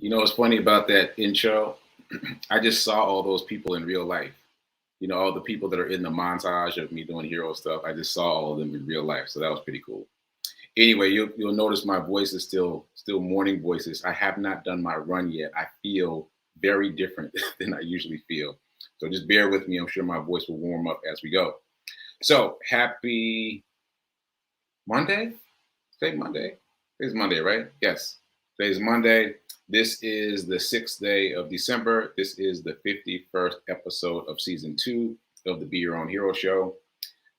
You know what's funny about that intro? I just saw all those people in real life. You know, all the people that are in the montage of me doing hero stuff. I just saw all of them in real life, so that was pretty cool. Anyway, you'll notice my voice is still morning voices. I have not done my run yet. I feel very different than I usually feel. So just bear with me. I'm sure my voice will warm up as we go. So happy Monday? Say Monday. Today's Monday, right? Yes. Today's Monday. This is the 6th day of December. This is the 51st episode of season 2 of the Be Your Own Hero Show.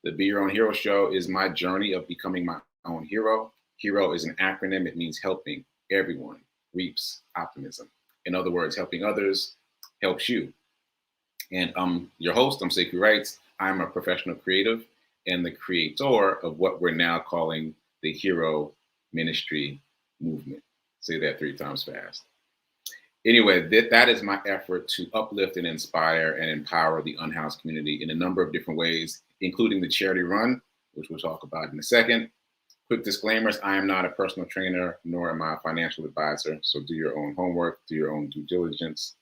The Be Your Own Hero Show is my journey of becoming my own hero. Hero is an acronym. It means helping everyone reaps optimism. In other words, helping others helps you. And I'm your host. I'm sekouwrites. I'm a professional creative and the creator of what we're now calling the Hero Ministry Movement. Say that 3 times fast. Anyway, that is my effort to uplift and inspire and empower the unhoused community in a number of different ways, including the charity run, which we'll talk about in a second. Quick disclaimers, I am not a personal trainer, nor am I a financial advisor. So do your own homework, do your own due diligence.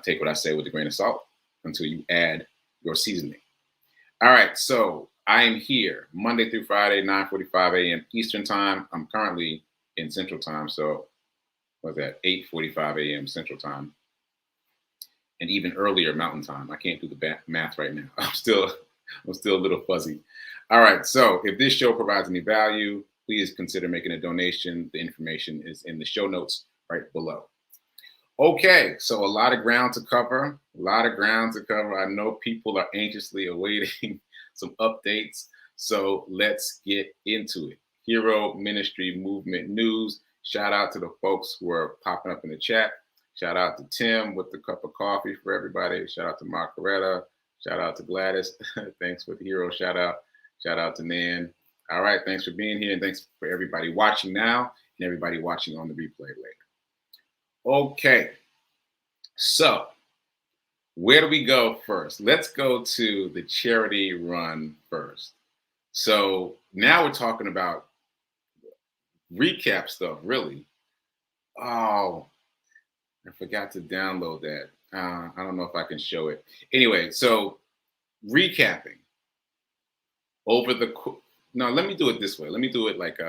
Take what I say with a grain of salt until you add your seasoning. All right, so I am here Monday through Friday, 9:45 a.m. Eastern time. I'm currently in Central time, so what's that, 8:45 a.m. Central time, and even earlier Mountain time. I can't do the math right now. I'm still a little fuzzy. All right, so if this show provides any value, please consider making a donation. The information is in the show notes right below. Okay, so a lot of ground to cover. I know people are anxiously awaiting some updates, so let's get into it. Hero Ministry Movement news. Shout out to the folks who are popping up in the chat. Shout out to Tim with the cup of coffee for everybody. Shout out to Margaretta. Shout out to Gladys. Thanks for the hero shout out. Shout out to Nan. All right, thanks for being here, and thanks for everybody watching now and everybody watching on the replay later. Okay, so where do we go first? Let's go to the charity run first. So now we're talking about recap stuff, really. Oh, I forgot to download that. I don't know if I can show it. Anyway, so recapping over the. No, let me do it this way. Let me do it like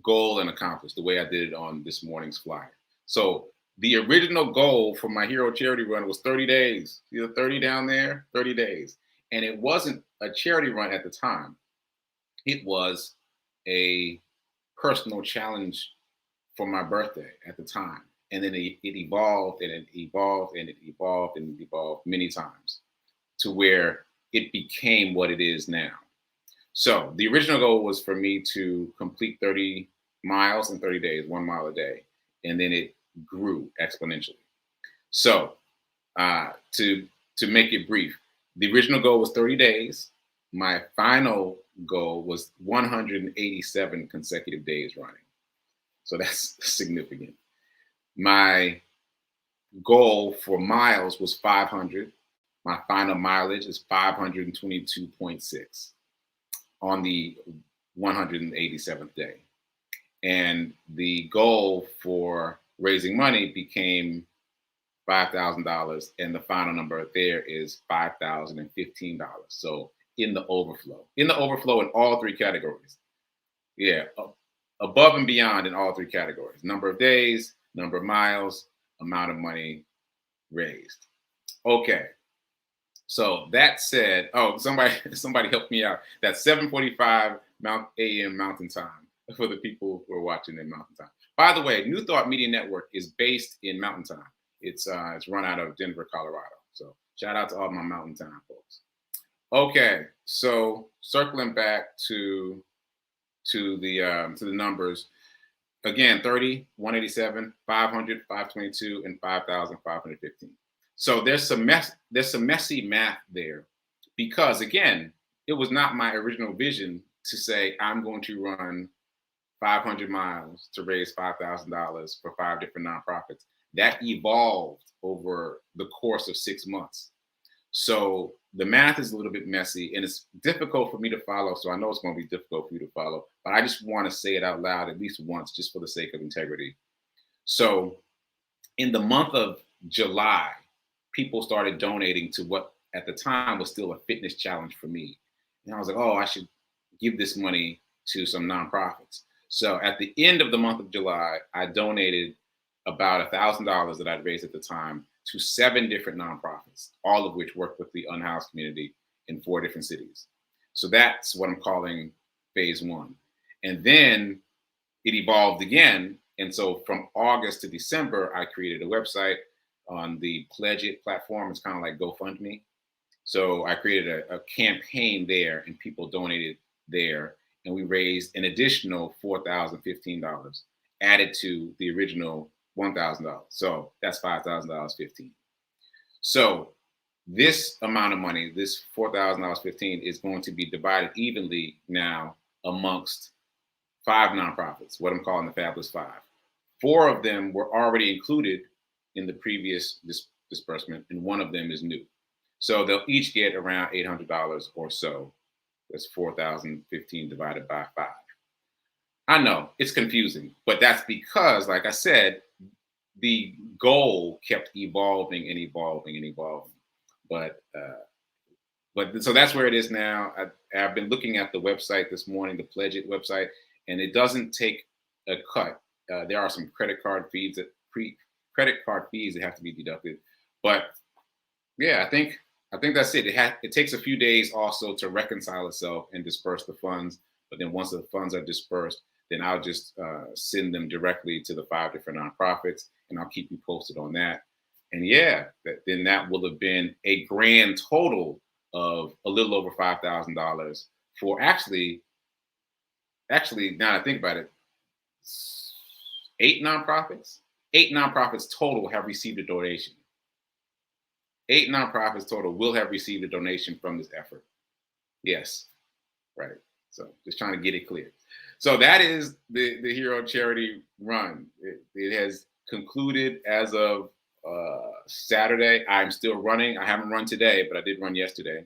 goal and accomplish, the way I did it on this morning's flyer. So the original goal for my Hero Charity Run was 30 days. See the 30 down there? 30 days. And it wasn't a charity run at the time. It was a personal challenge for my birthday at the time. And then it evolved and it evolved and it evolved and it evolved many times to where it became what it is now. So the original goal was for me to complete 30 miles in 30 days, 1 mile a day. And then it grew exponentially. So to make it brief, the original goal was 30 days. My final goal was 187 consecutive days running. So that's significant. My goal for miles was 500. My final mileage is 522.6 on the 187th day. And the goal for raising money became $5,000, and the final number there is $5,015. So in the overflow in all 3 categories. Yeah, above and beyond in all 3 categories: number of days, number of miles, amount of money raised. Okay. So that said, somebody helped me out. That's 7:45 a.m. Mountain Time for the people who are watching in Mountain Time. By the way, New Thought Media Network is based in Mountain Time. It's run out of Denver, Colorado. So shout out to all my Mountain Time folks. Okay, so circling back to the numbers again: 30, 187, 500, 522, and 5,515. So there's some messy math there, because again, it was not my original vision to say I'm going to run 500 miles to raise $5,000 for 5 different nonprofits. That evolved over the course of 6 months. So the math is a little bit messy and it's difficult for me to follow. So I know it's going to be difficult for you to follow, but I just want to say it out loud at least once, just for the sake of integrity. So In the month of July, people started donating to what at the time was still a fitness challenge for me. And I was like, oh, I should give this money to some nonprofits. So at the end of the month of July, I donated about $1,000 that I'd raised at the time to 7 different nonprofits, all of which work with the unhoused community in 4 different cities. So that's what I'm calling phase 1. And then it evolved again. And so from August to December, I created a website on the Pledge It platform. It's kind of like GoFundMe. So I created a campaign there and people donated there. And we raised an additional $4,015 added to the original $1,000. So that's $5,000, 15. So this amount of money, this $4,015, is going to be divided evenly now amongst 5 nonprofits, what I'm calling the Fabulous 5. 4 of them were already included in the previous disbursement, and 1 of them is new. So they'll each get around $800 or so. That's 4,015 divided by 5. I know it's confusing, but that's because, like I said, the goal kept evolving and evolving and evolving. But so that's where it is now. I've been looking at the website this morning, the Pledge It website, and it doesn't take a cut. There are some credit card fees that have to be deducted. But yeah, I think that's it. It takes a few days also to reconcile itself and disperse the funds. But then once the funds are dispersed, then I'll just send them directly to the 5 different nonprofits, and I'll keep you posted on that. And yeah, then that will have been a grand total of a little over $5,000 for actually, now that I think about it, 8 nonprofits. 8 nonprofits total have received a donation. 8 nonprofits total will have received a donation from this effort. Yes, right. So just trying to get it clear. So that is the Hero Charity Run. It has concluded as of Saturday. I'm still running. I haven't run today, but I did run yesterday,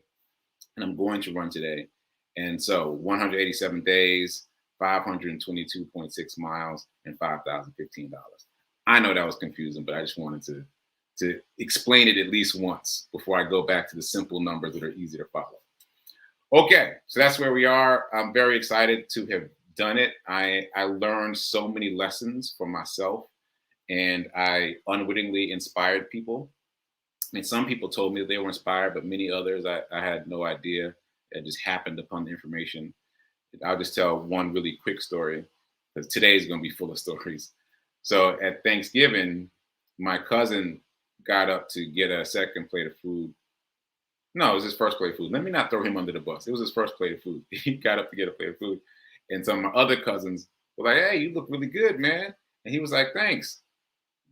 and I'm going to run today. And so 187 days, 522.6 miles, and $5,015. I know that was confusing, but I just wanted to explain it at least once before I go back to the simple numbers that are easy to follow. Okay, so that's where we are. I'm very excited to have done it. I learned so many lessons for myself, and I unwittingly inspired people. I mean, some people told me they were inspired, but many others I had no idea. It just happened upon the information. I'll just tell one really quick story, because today is going to be full of stories. So at Thanksgiving, my cousin got up to get a second plate of food. No, it was his first plate of food. Let me not throw him under the bus. It was his first plate of food. He got up to get a plate of food. And some of my other cousins were like, hey, you look really good, man. And he was like, thanks.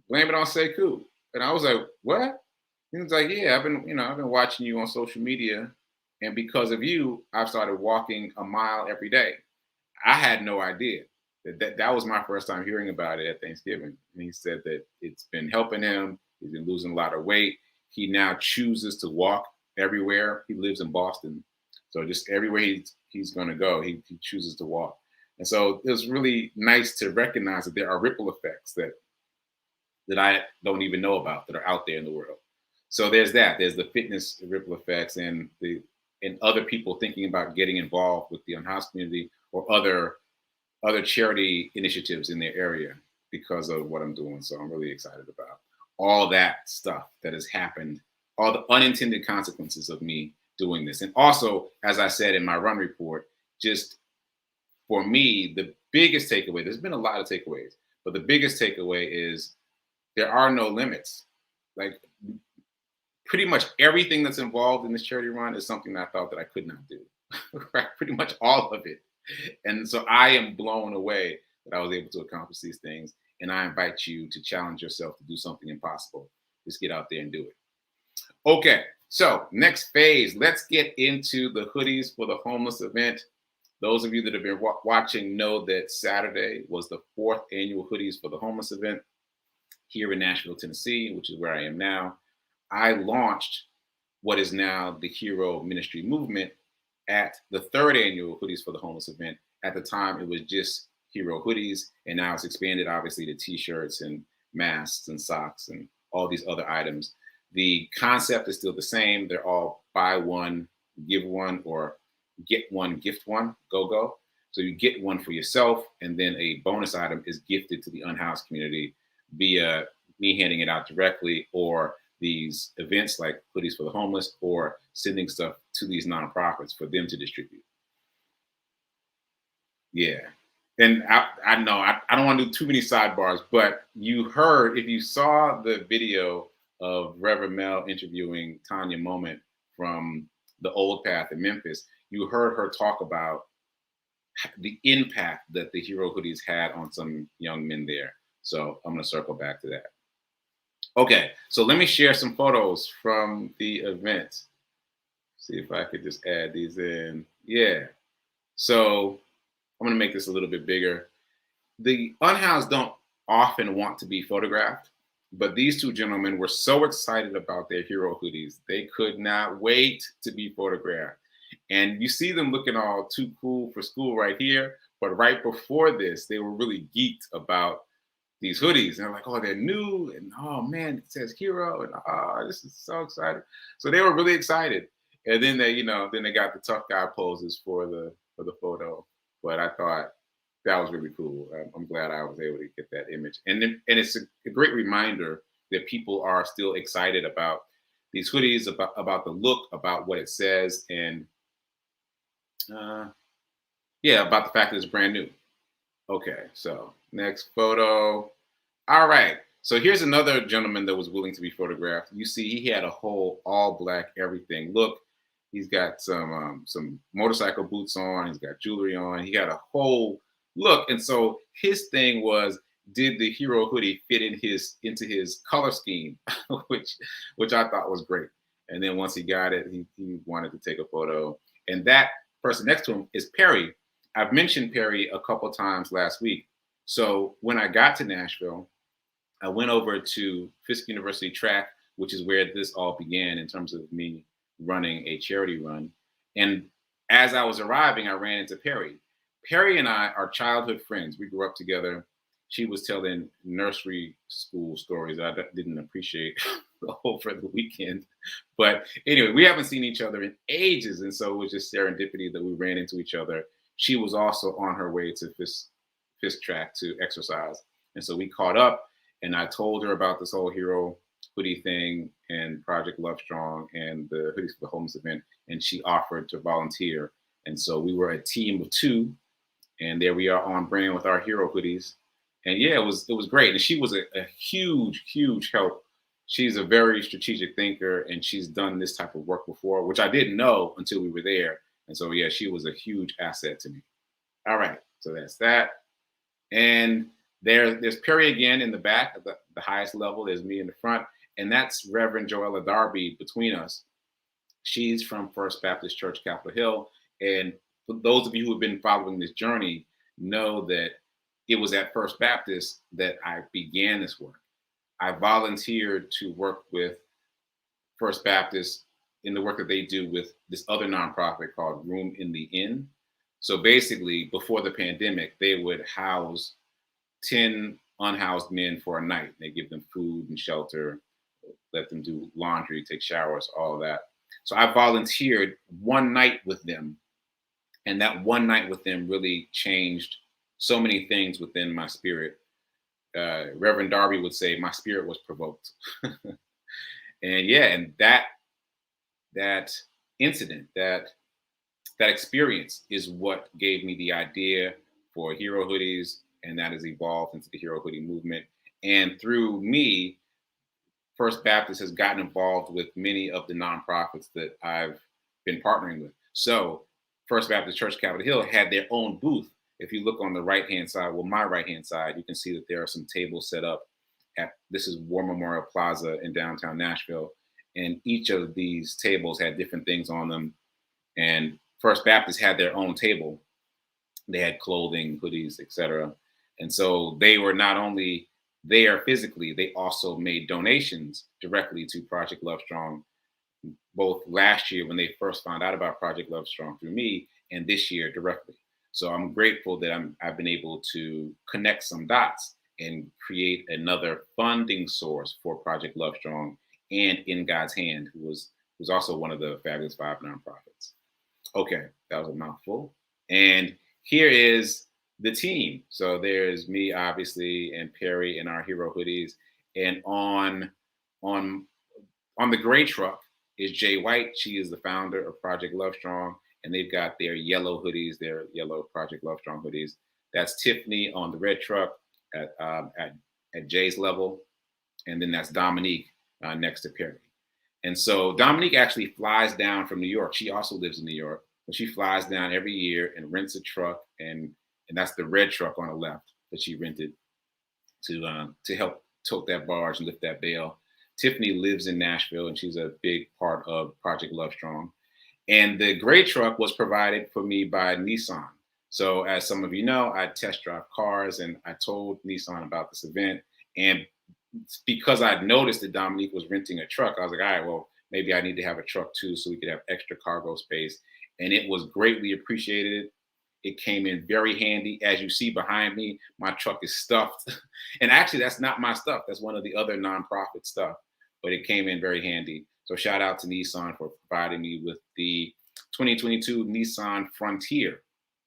Blame it on Sekou. And I was like, what? He was like, yeah, I've been watching you on social media. And because of you, I've started walking a mile every day. I had no idea. That was my first time hearing about it at Thanksgiving. And he said that it's been helping him. He's been losing a lot of weight. He now chooses to walk everywhere. He lives in Boston. So just everywhere he's going to go, he chooses to walk. And so it was really nice to recognize that there are ripple effects that I don't even know about that are out there in the world. So there's that. There's the fitness ripple effects and other people thinking about getting involved with the unhoused community or other charity initiatives in their area because of what I'm doing. So I'm really excited about all that stuff that has happened, all the unintended consequences of me doing this. And also, as I said in my run report, just for me, the biggest takeaway, there's been a lot of takeaways, but the biggest takeaway is there are no limits. Like pretty much everything that's involved in this charity run is something that I thought that I could not do. Right? Pretty much all of it. And so I am blown away that I was able to accomplish these things. And I invite you to challenge yourself to do something impossible. Just get out there and do it. Okay, so next phase, let's get into the Hoodies for the Homeless event. Those of you that have been watching know that Saturday was the 4th annual Hoodies for the Homeless event here in Nashville, Tennessee, which is where I am now. I launched what is now the Hero Ministry movement at the 3rd annual Hoodies for the Homeless event. At the time, it was just Hero Hoodies, and now it's expanded, obviously, to T-shirts and masks and socks and all these other items. The concept is still the same. They're all buy one, give one, or get one, gift one, go. So you get one for yourself, and then a bonus item is gifted to the unhoused community via me handing it out directly, or these events like Hoodies for the Homeless, or sending stuff to these nonprofits for them to distribute. Yeah. And I know I don't want to do too many sidebars, but you heard, if you saw the video of Reverend Mel interviewing Tanya Moment from the Old Path in Memphis, you heard her talk about the impact that the Hero Hoodies had on some young men there. So I'm going to circle back to that. Okay, so let me share some photos from the event. See if I could just add these in. Yeah. So I'm going to make this a little bit bigger. The unhoused don't often want to be photographed, but these two gentlemen were so excited about their Hero Hoodies. They could not wait to be photographed. And you see them looking all too cool for school right here. But right before this, they were really geeked about these hoodies. And they're like, oh, they're new. And oh, man, it says Hero. And oh, this is so exciting. So they were really excited. And then they, then they got the tough guy poses for the photo. But I thought that was really cool. I'm glad I was able to get that image. And it's a great reminder that people are still excited about these hoodies, about the look, about what it says, and about the fact that it's brand new. Okay, so next photo. All right, so here's another gentleman that was willing to be photographed. You see, he had a whole all black everything look. He's got some motorcycle boots on. He's got jewelry on. He got a whole look, and so his thing was, did the Hero hoodie fit into his color scheme, which I thought was great. And then once he got it, he wanted to take a photo. And that person next to him is Perry. I've mentioned Perry a couple times last week. So when I got to Nashville, I went over to Fisk University track, which is where this all began in terms of me running a charity run. And as I was arriving, I ran into Perry. Perry and I are childhood friends. We grew up together. She was telling nursery school stories I didn't appreciate over the weekend. But anyway, we haven't seen each other in ages. And so it was just serendipity that we ran into each other. She was also on her way to Fisk track to exercise. And so we caught up, and I told her about this whole Hero hoodie thing and Project Love Strong and the Hoodies for the Homeless event. And she offered to volunteer. And so we were a team of two. And there we are on brand with our Hero hoodies. And yeah, it was great. And she was a huge, huge help. She's a very strategic thinker, and she's done this type of work before, which I didn't know until we were there. And so, yeah, she was a huge asset to me. All right, so that's that. And there's Perry again in the back at the highest level. There's me in the front. And that's Reverend Joella Darby between us. She's from First Baptist Church, Capitol Hill. And for those of you who have been following this journey know that it was at First Baptist that I began this work. I volunteered to work with First Baptist in the work that they do with this other nonprofit called Room in the Inn. So basically, before the pandemic, they would house 10 unhoused men for a night. They give them food and shelter, let them do laundry, take showers, all of that. So I volunteered one night with them. And that one night with them really changed so many things within my spirit. Reverend Darby would say, my spirit was provoked. And that incident, that experience is what gave me the idea for Hero Hoodies, and that has evolved into the Hero Hoodie movement. And through me, First Baptist has gotten involved with many of the nonprofits that I've been partnering with. So First Baptist Church, Capitol Hill had their own booth. If you look on the right-hand side, my right-hand side, you can see that there are some tables set up this is War Memorial Plaza in downtown Nashville. And each of these tables had different things on them. And First Baptist had their own table. They had clothing, hoodies, etc. And so they were not only there physically, they also made donations directly to Project Love Strong, both last year when they first found out about Project Love Strong through me, and this year directly. So I'm grateful that I've been able to connect some dots and create another funding source for Project Love Strong and In God's Hand, who's also one of the Fabulous Five nonprofits. Okay, that was a mouthful. And here is the team. So there's me, obviously, and Perry in our hero hoodies. And on on the gray truck is Jay White. She is the founder of Project Love Strong, and they've got their yellow hoodies, their yellow Project Love Strong hoodies. That's Tiffany on the red truck at Jay's level, and then that's Dominique next to Perry. And so Dominique actually flies down from New York. She also lives in New York, but she flies down every year and rents a truck, and that's the red truck on the left that she rented to help tote that barge and lift that bale. Tiffany lives in Nashville, and she's a big part of Project Love Strong. And the gray truck was provided for me by Nissan. So as some of you know, I test drive cars, and I told Nissan about this event. And because I'd noticed that Dominique was renting a truck, I was like, all right, well, maybe I need to have a truck too, so we could have extra cargo space. And it was greatly appreciated. It came in very handy. As you see behind me, my truck is stuffed. And actually, that's not my stuff. That's one of the other nonprofit stuff, but it came in very handy. So shout out to Nissan for providing me with the 2022 Nissan Frontier.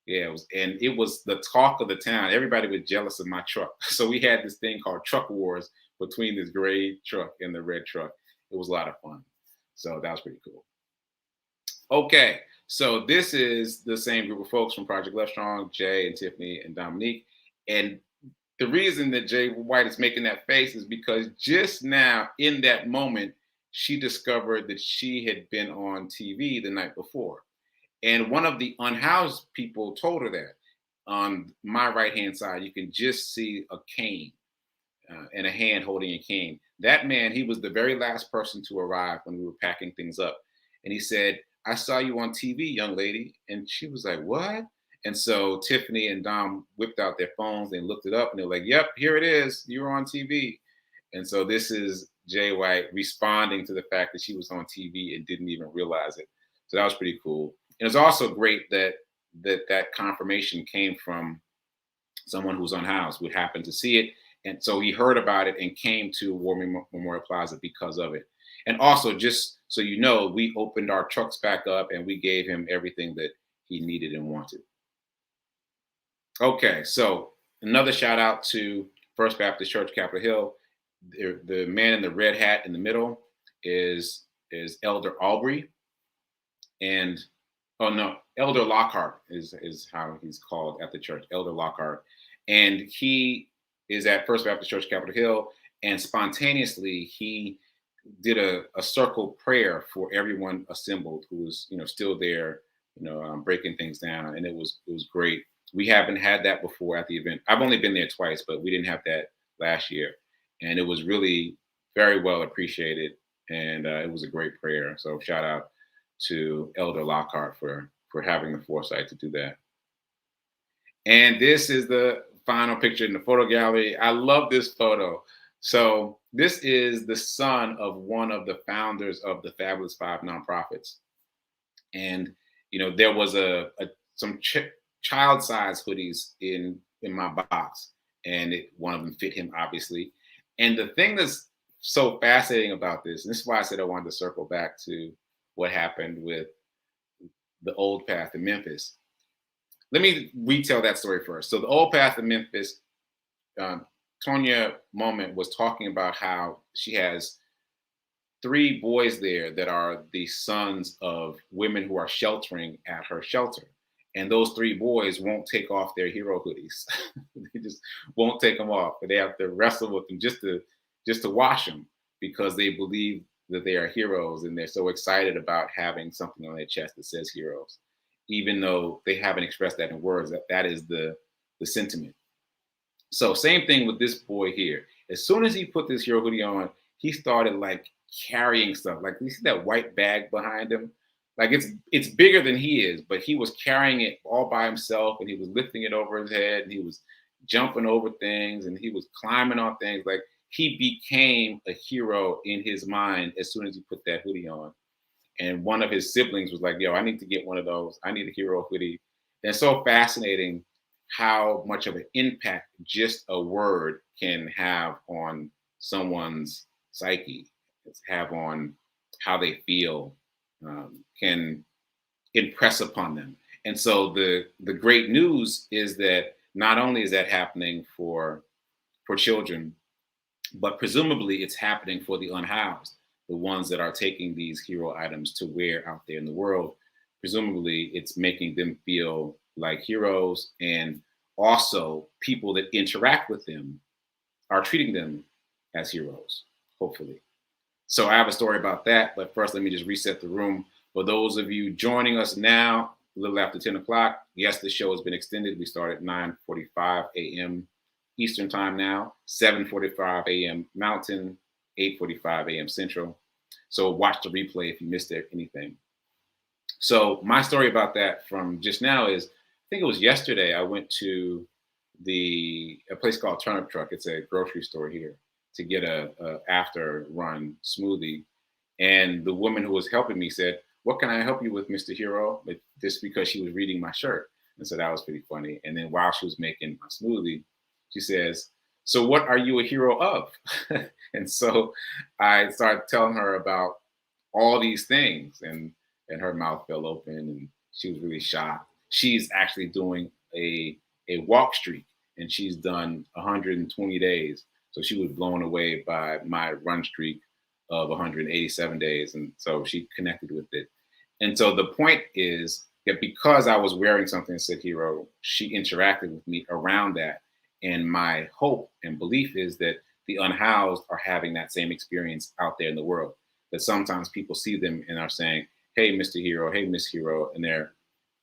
Yeah, it was the talk of the town. Everybody was jealous of my truck. So we had this thing called truck wars between this gray truck and the red truck. It was a lot of fun. So that was pretty cool. Okay, so this is the same group of folks from Project Love Strong, Jay and Tiffany and Dominique. And the reason that Jay White is making that face is because just now, in that moment, she discovered that she had been on TV the night before. And one of the unhoused people told her that. On my right-hand side, you can just see a cane and a hand holding a cane. That man, he was the very last person to arrive when we were packing things up. And he said, I saw you on TV, young lady. And she was like, what? And so Tiffany and Dom whipped out their phones and looked it up, and they're like, yep, here it is. You were on TV. And so this is Jay White responding to the fact that she was on TV and didn't even realize it. So that was pretty cool. And it's also great that that confirmation came from someone who's unhoused, who happened to see it. And so he heard about it and came to War Memorial Plaza because of it. And also, just so you know, we opened our trucks back up and we gave him everything that he needed and wanted. Okay, so another shout out to First Baptist Church, Capitol Hill. The man in the red hat in the middle is Elder Aubrey. And oh no, Elder Lockhart is how he's called at the church, Elder Lockhart. And he is at First Baptist Church, Capitol Hill, and spontaneously he did a circle prayer for everyone assembled who was, still there, breaking things down, and it was great. We haven't had that before at the event. I've only been there twice, but we didn't have that last year, and it was really very well appreciated, and it was a great prayer. So shout out to Elder Lockhart for having the foresight to do that. And this is the final picture in the photo gallery. I love this photo. So this is the son of one of the founders of the Fabulous Five nonprofits. And, there was some child-size hoodies in my box, and one of them fit him, obviously. And the thing that's so fascinating about this, and this is why I said I wanted to circle back to what happened with the Old Path in Memphis. Let me retell that story first. So the Old Path in Memphis, Tonya Moment was talking about how she has 3 boys there that are the sons of women who are sheltering at her shelter. And those 3 boys won't take off their hero hoodies. They just won't take them off. But they have to wrestle with them just to wash them, because they believe that they are heroes, and they're so excited about having something on their chest that says heroes, even though they haven't expressed that in words. That is the sentiment. So same thing with this boy here. As soon as he put this hero hoodie on, he started like carrying stuff. Like, you see that white bag behind him? Like, it's bigger than he is, but he was carrying it all by himself, and he was lifting it over his head, and he was jumping over things, and he was climbing on things. Like, he became a hero in his mind as soon as he put that hoodie on. And one of his siblings was like, yo, I need to get one of those. I need a hero hoodie. And it's so fascinating how much of an impact just a word can have on someone's psyche, have on how they feel, can impress upon them. And so the great news is that not only is that happening for children, but presumably it's happening for the unhoused, the ones that are taking these hero items to wear out there in the world. Presumably it's making them feel like heroes, and also people that interact with them are treating them as heroes, hopefully. So I have a story about that, but first let me just reset the room. For those of you joining us now, a little after 10 o'clock, yes, the show has been extended. We start at 9:45 a.m. Eastern time now, 7:45 a.m. Mountain, 8:45 a.m. Central. So watch the replay if you missed anything. So my story about that from just now is, I think it was yesterday, I went to a place called Turnip Truck. It's a grocery store here, to get a after run smoothie. And the woman who was helping me said, "What can I help you with, Mr. Hero?" But just because she was reading my shirt. And so that was pretty funny. And then while she was making my smoothie, she says, "So what are you a hero of?" And so I started telling her about all these things, and her mouth fell open and she was really shocked. She's actually doing a walk streak, and she's done 120 days. So she was blown away by my run streak of 187 days. And so she connected with it. And so the point is that because I was wearing something that said hero, she interacted with me around that. And my hope and belief is that the unhoused are having that same experience out there in the world. That sometimes people see them and are saying, "Hey, Mr. Hero, hey, Miss Hero," and they're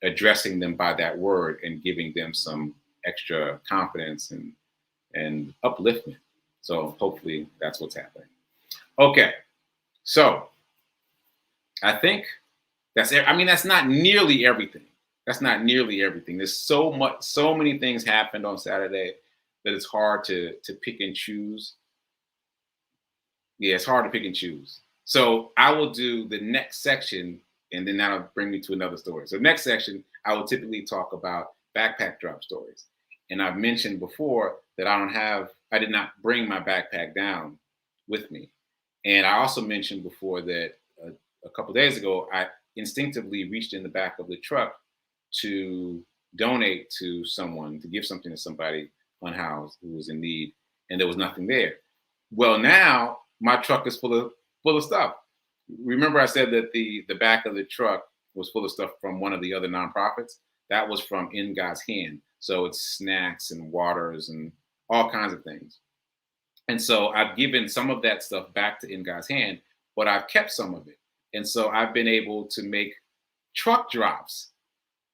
addressing them by that word and giving them some extra confidence and upliftment. So hopefully that's what's happening. Okay, so I think that's it. I mean, that's not nearly everything. That's not nearly everything. There's so many things happened on Saturday that it's hard to pick and choose. Yeah, it's hard to pick and choose. So I will do the next section, and then that'll bring me to another story. So next section, I will typically talk about backpack drop stories. And I've mentioned before that I did not bring my backpack down with me. And I also mentioned before that a couple days ago, I instinctively reached in the back of the truck to donate to someone, to give something to somebody unhoused who was in need, and there was nothing there. Well, now my truck is full of stuff. Remember I said that the back of the truck was full of stuff from one of the other nonprofits? That was from In God's Hand. So it's snacks and waters and all kinds of things. And so I've given some of that stuff back to In God's Hand, but I've kept some of it. And so I've been able to make truck drops.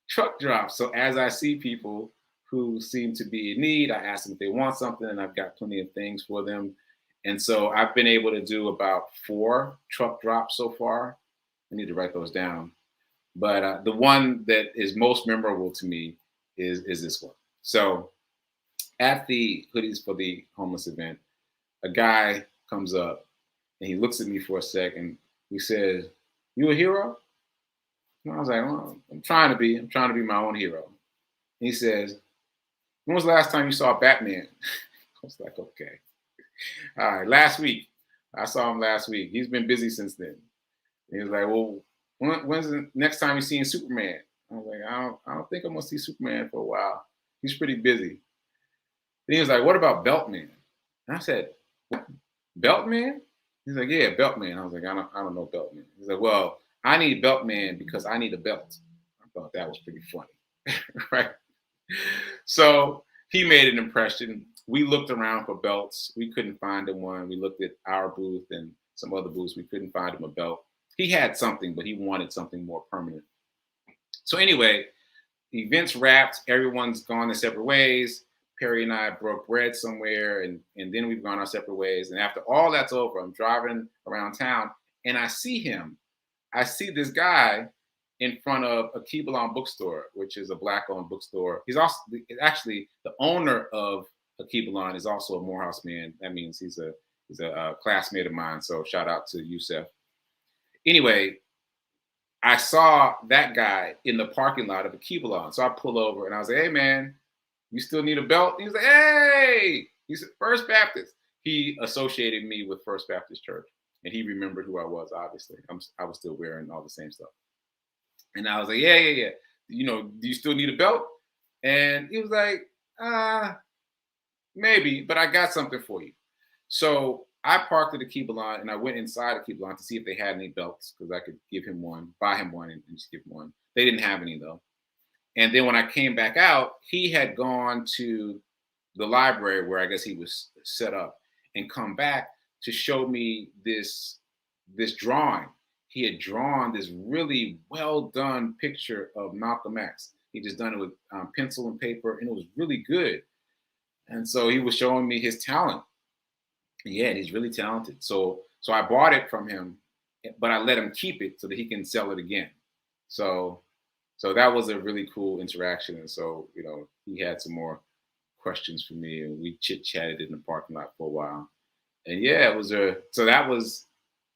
So as I see people who seem to be in need, I ask them if they want something, and I've got plenty of things for them. And so I've been able to do about 4 truck drops so far. I need to write those down. But the one that is most memorable to me is this one. So at the Hoodies for the Homeless event, a guy comes up and he looks at me for a second. He says, "You a hero?" And I was like, "Well, I'm trying to be my own hero." And he says, "When was the last time you saw Batman?" I was like, "Okay. All right, last week. I saw him last week. He's been busy since then." And he was like, "Well, when's the next time you're seeing Superman?" I was like, I don't think I'm gonna see Superman for a while. He's pretty busy." Then he was like, "What about Beltman?" And I said, "What? Beltman?" He's like, "Yeah, Beltman." I was like, I don't know Beltman." He's like, "Well, I need Beltman because I need a belt." I thought that was pretty funny, right? So he made an impression. We looked around for belts. We couldn't find him one. We looked at our booth and some other booths. We couldn't find him a belt. He had something, but he wanted something more permanent. So anyway, the event's wrapped. Everyone's gone their separate ways. Perry and I broke bread somewhere, and then we've gone our separate ways. And after all that's over, I'm driving around town, and I see him. I see this guy in front of a Kibalon bookstore, which is a Black-owned bookstore. He's also actually the owner of a Kibalon is also a Morehouse man. That means he's a classmate of mine. So shout out to Yusef. Anyway, I saw that guy in the parking lot of a Kibalon. So I pull over and I was like, "Hey man, You still need a belt? He was like, hey, he said, First Baptist. He associated me with First Baptist Church, and he remembered who I was. Obviously, I was still wearing all the same stuff, and I was like, yeah. Do you still need a belt? And he was like, maybe, but I got something for you. So I parked at the Kibalon and I went inside the Kibalon to see if they had any belts because I could give him one, buy him one, and just give him one. They didn't have any though. And then when I came back out, he had gone to the library where I guess he was set up and come back to show me this drawing. He had drawn this really well done picture of Malcolm X. He just done it with pencil and paper, and it was really good. And so he was showing me his talent. Yeah, he's really talented. So I bought it from him, but I let him keep it so that he can sell it again. So that was a really cool interaction. And so, he had some more questions for me and we chit-chatted in the parking lot for a while. And yeah, so that was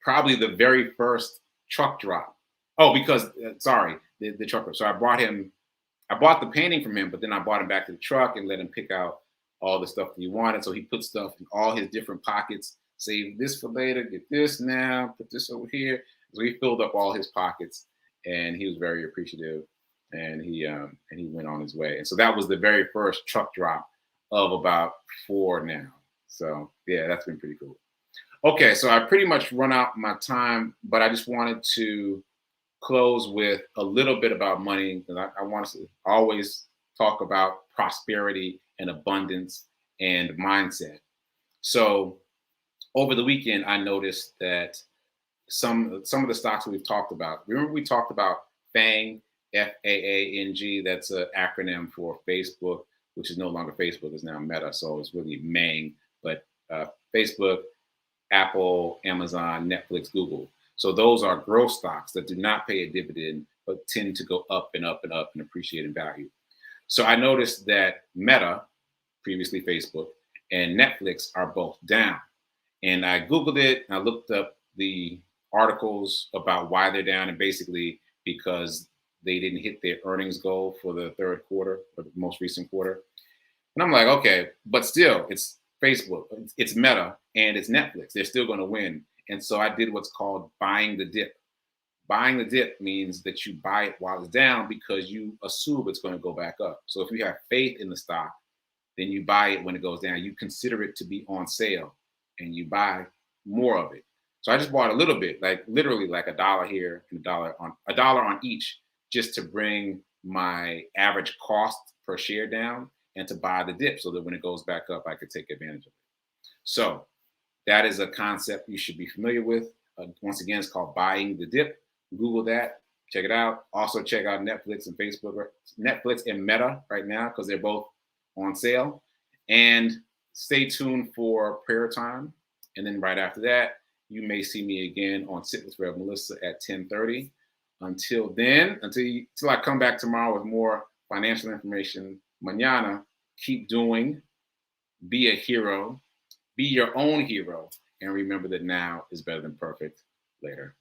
probably the very first truck drop. Oh, because the truck drop. So I bought the painting from him, but then I brought him back to the truck and let him pick out all the stuff that he wanted. So he put stuff in all his different pockets, save this for later, get this now, put this over here. So he filled up all his pockets and he was very appreciative and he went on his way. And so that was the very first truck drop of about 4 now. So yeah, that's been pretty cool. Okay, so I pretty much run out my time, but I just wanted to close with a little bit about money because I want to always talk about prosperity and abundance and mindset. So over the weekend, I noticed that some of the stocks we've talked about. Remember we talked about FANG, FAANG. That's an acronym for Facebook, which is no longer Facebook, is now Meta. So it's really MANG, but Facebook, Apple, Amazon, Netflix, Google. So those are growth stocks that do not pay a dividend, but tend to go up and up and up and appreciate in value. So I noticed that Meta, previously Facebook, and Netflix are both down. And I Googled it, and I looked up the articles about why they're down, and basically because they didn't hit their earnings goal for the third quarter, or the most recent quarter. And I'm like, okay, but still, it's Facebook, it's Meta, and it's Netflix. They're still going to win. And so I did what's called buying the dip. Buying the dip means that you buy it while it's down because you assume it's going to go back up. So if you have faith in the stock, then you buy it when it goes down. You consider it to be on sale and you buy more of it. So I just bought a little bit, like literally like $1 here and $1 on each, just to bring my average cost per share down and to buy the dip so that when it goes back up, I could take advantage of it. So that is a concept you should be familiar with. Once again, it's called buying the dip. Google that, check it out. Also check out Netflix and Facebook, Netflix and Meta right now, because they're both on sale. And stay tuned for prayer time. And then right after that, you may see me again on Sit with Rev Melissa at 10:30. Until then, until I come back tomorrow with more financial information, mañana, keep doing, be a hero, be your own hero, and remember that now is better than perfect later.